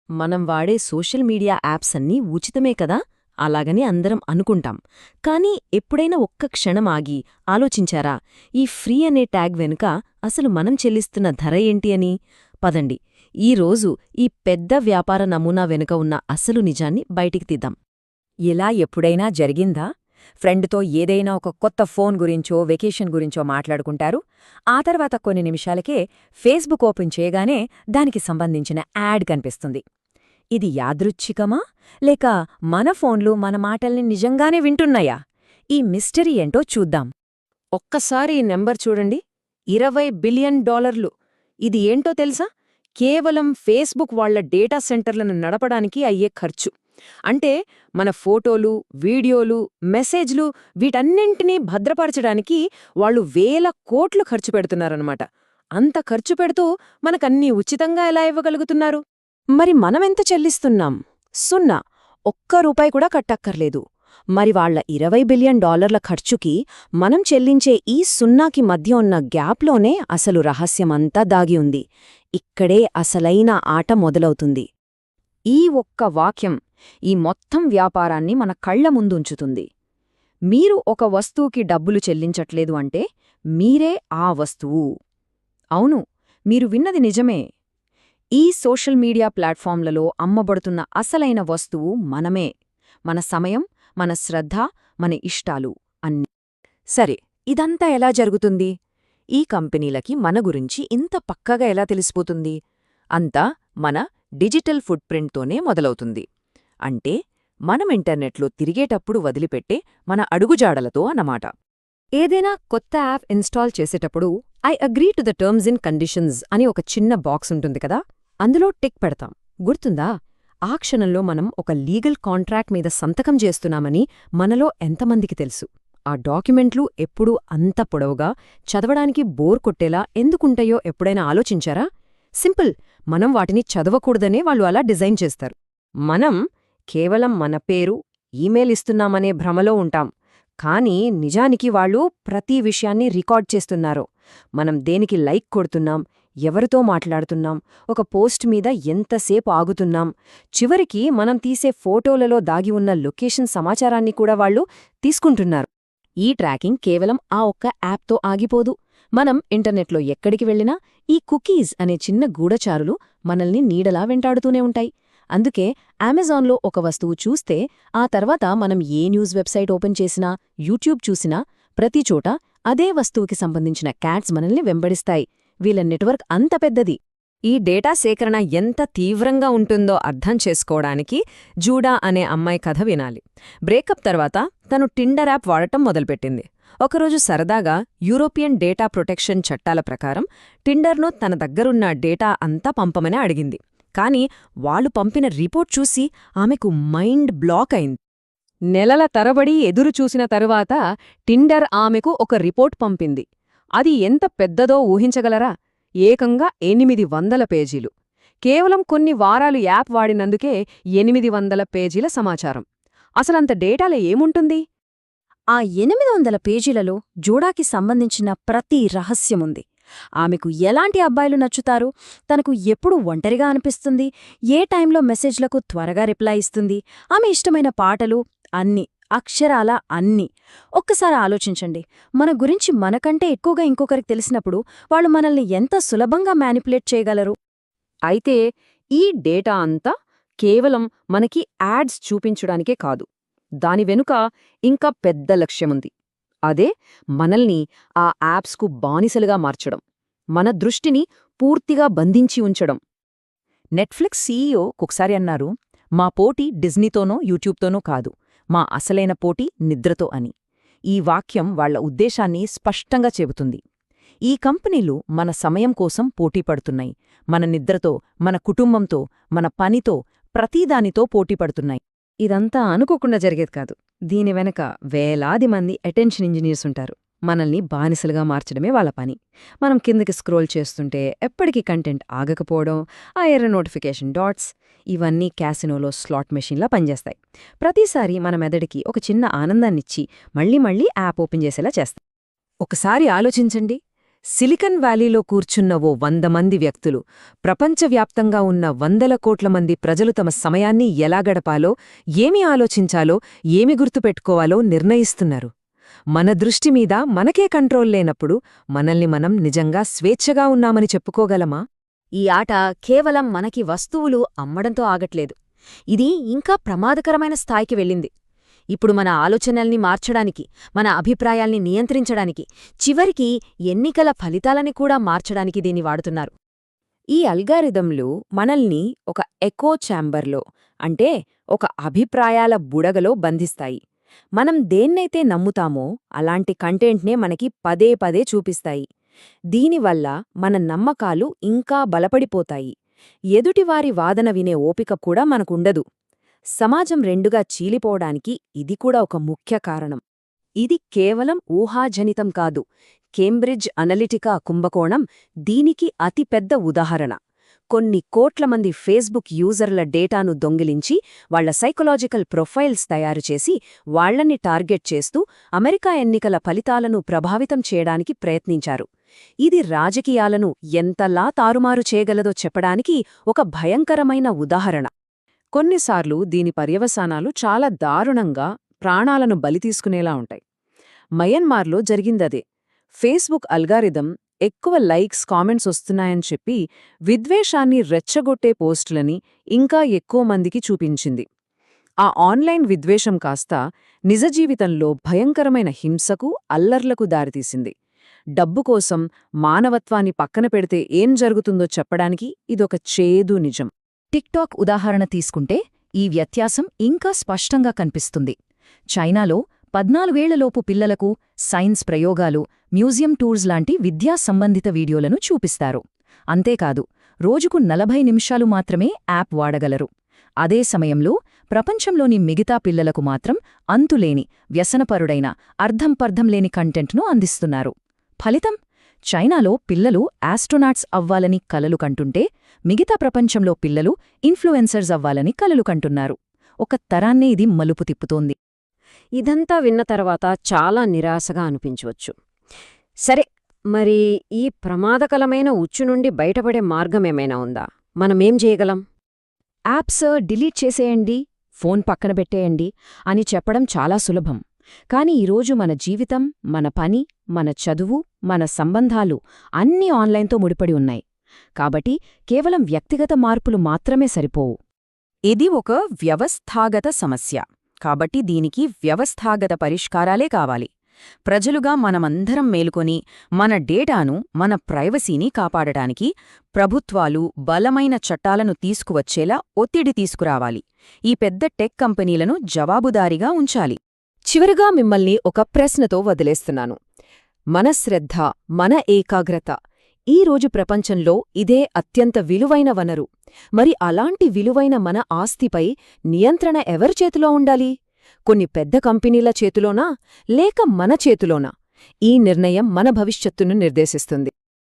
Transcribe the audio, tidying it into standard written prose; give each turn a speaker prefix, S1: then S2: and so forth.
S1: మనం వాడే social media apps అన్నీ ఉచితమే కదా అలాగని అందరం అనుకుంటాం. కానీ ఎప్పుడైనా ఒక్క క్షణం ఆగి ఆలోచించారా ఈ ఫ్రీ అనే ట్యాగ్ వెనుక అసలు మనం చెల్లిస్తున్న ధర ఏంటి అని? పదండి, ఈరోజు ఈ పెద్ద వ్యాపార నమూనా వెనుక ఉన్న అసలు నిజాన్ని బయటికి తీద్దాం.
S2: ఇలా ఎప్పుడైనా జరిగిందా? ఫ్రెండ్తో ఏదైనా ఒక కొత్త ఫోన్ గురించో వెకేషన్ గురించో మాట్లాడుకుంటారు. ఆ తర్వాత కొన్ని నిమిషాలకే ఫేస్బుక్ ఓపెన్ చేయగానే దానికి సంబంధించిన యాడ్ కనిపిస్తుంది. ఇది యాదృచ్ఛికమా, లేక మన ఫోన్లు మన మాటల్ని నిజంగానే వింటున్నాయా? ఈ మిస్టరీ ఏంటో చూద్దాం.
S1: ఒక్కసారి ఈ నెంబర్ చూడండి, $20 బిలియన్. ఇది ఏంటో తెలుసా? కేవలం ఫేస్బుక్ వాళ్ల డేటా సెంటర్లను నడపడానికి అయ్యే ఖర్చు. అంటే మన ఫోటోలు, వీడియోలు, మెసేజ్లు వీటన్నింటినీ భద్రపరచడానికి వాళ్ళు వేల కోట్లు ఖర్చు పెడుతున్నారన్నమాట. అంత ఖర్చు పెడుతూ మనకన్నీ ఉచితంగా ఎలా ఇవ్వగలుగుతున్నారు? మరి మనమెంత చెల్లిస్తున్నాం? $0 కూడా కట్టక్కర్లేదు. మరి వాళ్ల $20 బిలియన్ ఖర్చుకి మనం చెల్లించే ఈ సున్నాకి మధ్య ఉన్న గ్యాప్లోనే అసలు రహస్యమంతా దాగి ఉంది. ఇక్కడే అసలైన ఆట మొదలవుతుంది.
S2: ఈ ఒక్క వాక్యం ఈ మొత్తం వ్యాపారాన్ని మన కళ్ల ముందుంచుతుంది. మీరు ఒక వస్తువుకి డబ్బులు చెల్లించట్లేదు అంటే మీరే ఆ వస్తువు. అవును, మీరు విన్నది నిజమే. ఈ సోషల్ మీడియా ప్లాట్ఫామ్లలో అమ్మబడుతున్న అసలైన వస్తువు మనమే. మన సమయం, మన శ్రద్ధ, మన ఇష్టాలు అన్నీ.
S1: సరే, ఇదంతా ఎలా జరుగుతుంది? ఈ కంపెనీలకి మన గురించి ఇంత పక్కాగా ఎలా తెలిసిపోతుంది? అంతా మన డిజిటల్ ఫుట్ ప్రింట్తోనే మొదలవుతుంది. అంటే మనం ఇంటర్నెట్లో తిరిగేటప్పుడు వదిలిపెట్టే మన అడుగుజాడలతో అన్నమాట.
S2: ఏదైనా కొత్త యాప్ ఇన్స్టాల్ చేసేటప్పుడు I agree to the terms and conditions అని ఒక చిన్న బాక్స్ ఉంటుంది కదా, అందులో టిక్ పెడతాం. గుర్తుందా? ఆ క్షణంలో మనం ఒక లీగల్ కాంట్రాక్ట్ మీద సంతకం చేస్తున్నామని మనలో ఎంతమందికి తెలుసు? ఆ డాక్యుమెంట్లు ఎప్పుడూ అంత పొడవుగా, చదవడానికి బోర్ కొట్టేలా ఎందుకుంటాయో ఎప్పుడైనా ఆలోచించారా? సింపుల్, మనం వాటిని చదవకూడదనే వాళ్ళు అలా డిజైన్ చేస్తారు.
S1: మనం కేవలం మన పేరు, ఈమెయిల్ ఇస్తున్నామనే భ్రమలో ఉంటాం. కానీ నిజానికి వాళ్ళు ప్రతి విషయాన్ని రికార్డ్ చేస్తున్నారు. మనం దేనికి లైక్ కొడుతున్నాం, ఎవరితో మాట్లాడుతున్నాం, ఒక పోస్ట్ మీద ఎంతసేపు ఆగుతున్నాం, చివరికి మనం తీసే ఫోటోలలో దాగి ఉన్న లొకేషన్ సమాచారాన్ని కూడా వాళ్ళు తీసుకుంటున్నారు. ఈ ట్రాకింగ్ కేవలం ఆ ఒక్క యాప్తో ఆగిపోదు. మనం ఇంటర్నెట్లో ఎక్కడికి వెళ్ళినా ఈ కుకీస్ అనే చిన్న గూఢచారులు మనల్ని నీడలా వెంటాడుతూనే ఉంటాయి. అందుకే అమెజాన్లో ఒక వస్తువు చూస్తే ఆ తర్వాత మనం ఏ న్యూస్ వెబ్సైట్ ఓపెన్ చేసినా, యూట్యూబ్ చూసినా ప్రతిచోట అదే వస్తువుకి సంబంధించిన క్యాట్స్ మనల్ని వెంబడిస్తాయి. వీళ్ళ నెట్వర్క్ అంత పెద్దది. ఈ డేటా సేకరణ ఎంత తీవ్రంగా ఉంటుందో అర్థం చేసుకోవడానికి జూడా అనే అమ్మాయి కథ వినాలి. బ్రేకప్ తర్వాత తను టిండర్ యాప్ వాడటం మొదలుపెట్టింది. ఒకరోజు సరదాగా యూరోపియన్ డేటా ప్రొటెక్షన్ చట్టాల ప్రకారం టిండర్ను తన దగ్గరున్న డేటా అంతా పంపమని అడిగింది. కాని వాళ్ళు పంపిన రిపోర్ట్ చూసి ఆమెకు మైండ్ బ్లాక్ అయింది. నెలల తరబడి ఎదురుచూసిన తరువాత టిండర్ ఆమెకు ఒక రిపోర్ట్ పంపింది. అది ఎంత పెద్దదో ఊహించగలరా? ఏకంగా 800 పేజీలు. కేవలం కొన్ని వారాలు యాప్ వాడినందుకే 800 పేజీల సమాచారం. అసలంత డేటాలో ఏముంటుంది?
S2: ఆ 800 పేజీలలో జూడాకి సంబంధించిన ప్రతి రహస్యముంది. ఆమెకు ఎలాంటి అబ్బాయిలు నచ్చుతారు, తనకు ఎప్పుడు ఒంటరిగా అనిపిస్తుంది, ఏ టైంలో మెసేజ్లకు త్వరగా రిప్లై ఇస్తుంది, ఆమె ఇష్టమైన పాటలు, అన్నీ, అక్షరాల అన్నీ. ఒక్కసారి ఆలోచించండి, మన గురించి మనకంటే ఎక్కువగా ఇంకొకరికి తెలిసినప్పుడు వాళ్ళు మనల్ని ఎంత సులభంగా మ్యానిపులేట్ చేయగలరు?
S1: అయితే ఈ డేటా అంతా కేవలం మనకి యాడ్స్ చూపించడానికే కాదు. దాని వెనుక ఇంకా పెద్ద లక్ష్యముంది. అదే మనల్ని ఆ యాప్స్కు బానిసలుగా మార్చడం, మన దృష్టిని పూర్తిగా బంధించి ఉంచడం. నెట్ఫ్లిక్స్ సీఈఓ ఒకసారి అన్నారు, మా పోటీ డిజ్నీతోనో యూట్యూబ్తోనో కాదు, మా అసలైన పోటీ నిద్రతో అని. ఈ వాక్యం వాళ్ల ఉద్దేశాన్ని స్పష్టంగా చెబుతుంది. ఈ కంపెనీలు మన సమయం కోసం పోటీపడుతున్నాయి. మన నిద్రతో, మన కుటుంబంతో, మన పనితో, ప్రతీదానితో పోటీపడుతున్నాయి. ఇదంతా అనుకోకుండా జరిగేది కాదు. దీని వెనక వేలాది మంది అటెన్షన్ ఇంజనీర్స్ ఉంటారు. మనల్ని బానిసలుగా మార్చడమే వాళ్ళ పని. మనం కిందకి స్క్రోల్ చేస్తుంటే ఎప్పటికీ కంటెంట్ ఆగకపోవడం, ఆ ఎర్ర నోటిఫికేషన్ డాట్స్, ఇవన్నీ క్యాసినోలో స్లాట్ మెషిన్లా పనిచేస్తాయి. ప్రతిసారి మన మెదడికి ఒక చిన్న ఆనందాన్నిచ్చి మళ్ళీ మళ్ళీ యాప్ ఓపెన్ చేసేలా చేస్తాయి. ఒకసారి ఆలోచించండి, సిలికన్ వ్యాలీలో కూర్చున్న ఓ 100 మంది వ్యక్తులు ప్రపంచవ్యాప్తంగా ఉన్న 100 కోట్ల మంది ప్రజలు తమ సమయాన్ని ఎలా గడపాలో, ఏమి ఆలోచించాలో, ఏమి గుర్తుపెట్టుకోవాలో నిర్ణయిస్తున్నారు. మన దృష్టి మీద మనకే కంట్రోల్ లేనప్పుడు మనల్ని మనం నిజంగా స్వేచ్ఛగా ఉన్నామని చెప్పుకోగలమా?
S2: ఈ ఆట కేవలం మనకి వస్తువులు అమ్మడంతో ఆగట్లేదు. ఇది ఇంకా ప్రమాదకరమైన స్థాయికి వెళ్ళింది. ఇప్పుడు మన ఆలోచనల్ని మార్చడానికి, మన అభిప్రాయాల్ని నియంత్రించడానికి, చివరికి ఎన్నికల ఫలితాలని కూడా మార్చడానికి దీన్ని వాడుతున్నారు.
S1: ఈ అల్గారిథంలు మనల్ని ఒక ఎకో ఛాంబర్లో, అంటే ఒక అభిప్రాయాల బుడగలో బంధిస్తాయి. మనం దేన్నైతే నమ్ముతామో అలాంటి కంటెంట్నే మనకి పదే పదే చూపిస్తాయి. దీనివల్ల మన నమ్మకాలు ఇంకా బలపడిపోతాయి. ఎదుటివారి వాదన వినే ఓపిక కూడా మనకుండదు. సమాజం రెండుగా చీలిపోవడానికి ఇది కూడా ఒక ముఖ్య కారణం. ఇది కేవలం ఊహాజనితం కాదు. కేంబ్రిడ్జ్ అనలిటికా కుంభకోణం దీనికి అతిపెద్ద ఉదాహరణ. కొన్ని కోట్ల మంది ఫేస్బుక్ యూజర్ల డేటాను దొంగిలించి వాళ్ల సైకలాజికల్ ప్రొఫైల్స్ తయారుచేసి వాళ్లని టార్గెట్ చేస్తూ అమెరికా ఎన్నికల ఫలితాలను ప్రభావితం చేయడానికి ప్రయత్నించారు. ఇది రాజకీయాలను ఎంతలా తారుమారు చేయగలదో చెప్పడానికి ఒక భయంకరమైన ఉదాహరణ. కొన్నిసార్లు దీని పర్యవసానాలు చాలా దారుణంగా, ప్రాణాలను బలితీసుకునేలా ఉంటాయి. మయన్మార్లో జరిగిందదే. ఫేస్బుక్ అల్గారిథం ఎక్కువ లైక్స్, కామెంట్స్ వస్తున్నాయని చెప్పి విద్వేషాన్ని రెచ్చగొట్టే పోస్టులని ఇంకా ఎక్కువ మందికి చూపించింది. ఆ ఆన్లైన్ విద్వేషం కాస్త నిజజీవితంలో భయంకరమైన హింసకు, అల్లర్లకు దారితీసింది. డబ్బు కోసం మానవత్వాన్ని పక్కన పెడితే ఏం జరుగుతుందో చెప్పడానికి ఇదొక చేదు నిజం.
S2: టిక్టాక్ ఉదాహరణ తీసుకుంటే ఈ వ్యత్యాసం ఇంకా స్పష్టంగా కనిపిస్తుంది. చైనాలో 14 ఏళ్లలోపు పిల్లలకు సైన్స్ ప్రయోగాలు, మ్యూజియం టూర్స్ లాంటి విద్యా సంబంధిత వీడియోలను చూపిస్తారు. అంతేకాదు, రోజుకు 40 నిమిషాలు మాత్రమే యాప్ వాడగలరు. అదే సమయంలో ప్రపంచంలోని మిగతా పిల్లలకు మాత్రం అంతులేని, వ్యసనపరుడైన, అర్థంపర్థం లేని కంటెంట్ను అందిస్తున్నారు. ఫలితం? చైనాలో పిల్లలు ఆస్ట్రోనాట్స్ అవ్వాలని కలలు కంటుంటే, మిగతా ప్రపంచంలో పిల్లలు ఇన్ఫ్లుయెన్సర్స్ అవ్వాలని కలలు కంటున్నారు. ఒక తరాన్నే ఇది మలుపు తిప్పుతోంది.
S1: ఇదంతా విన్న తర్వాత చాలా నిరాశగా అనిపించవచ్చు. సరే, మరి ఈ ప్రమాదకరమైన ఉచ్చు నుండి బయటపడే మార్గమేమైనా ఉందా? మనమేం చేయగలం?
S2: యాప్స్ డిలీట్ చేసేయండి, ఫోన్ పక్కన పెట్టేయండి అని చెప్పడం చాలా సులభం. కాని ఈరోజు మన జీవితం, మన పని, మన చదువు, మన సంబంధాలు అన్నీ ఆన్లైన్తో ముడిపడి ఉన్నాయి. కాబట్టి కేవలం వ్యక్తిగత మార్పులు మాత్రమే సరిపోవు.
S1: ఇది ఒక వ్యవస్థాగత సమస్య. కాబట్టి దీనికి వ్యవస్థాగత పరిష్కారాలే కావాలి. ప్రజలుగా మనమందరం మేలుకొని మన డేటాను, మన ప్రైవసీని కాపాడటానికి ప్రభుత్వాలు బలమైన చట్టాలను తీసుకువచ్చేలా ఒత్తిడి తీసుకురావాలి. ఈ పెద్ద టెక్ కంపెనీలను జవాబుదారీగా ఉంచాలి. చివరిగా మిమ్మల్ని ఒక ప్రశ్నతో వదిలేస్తున్నాను. మన శ్రద్ధ, మన ఏకాగ్రత ఈ రోజు ప్రపంచంలో ఇదే అత్యంత విలువైన వనరు. మరి అలాంటి విలువైన మన ఆస్తిపై నియంత్రణ ఎవరి చేతిలో ఉండాలి? కొన్ని పెద్ద కంపెనీల చేతిలోనా, లేక మన చేతిలోనా? ఈ నిర్ణయం మన భవిష్యత్తును నిర్దేశిస్తుంది.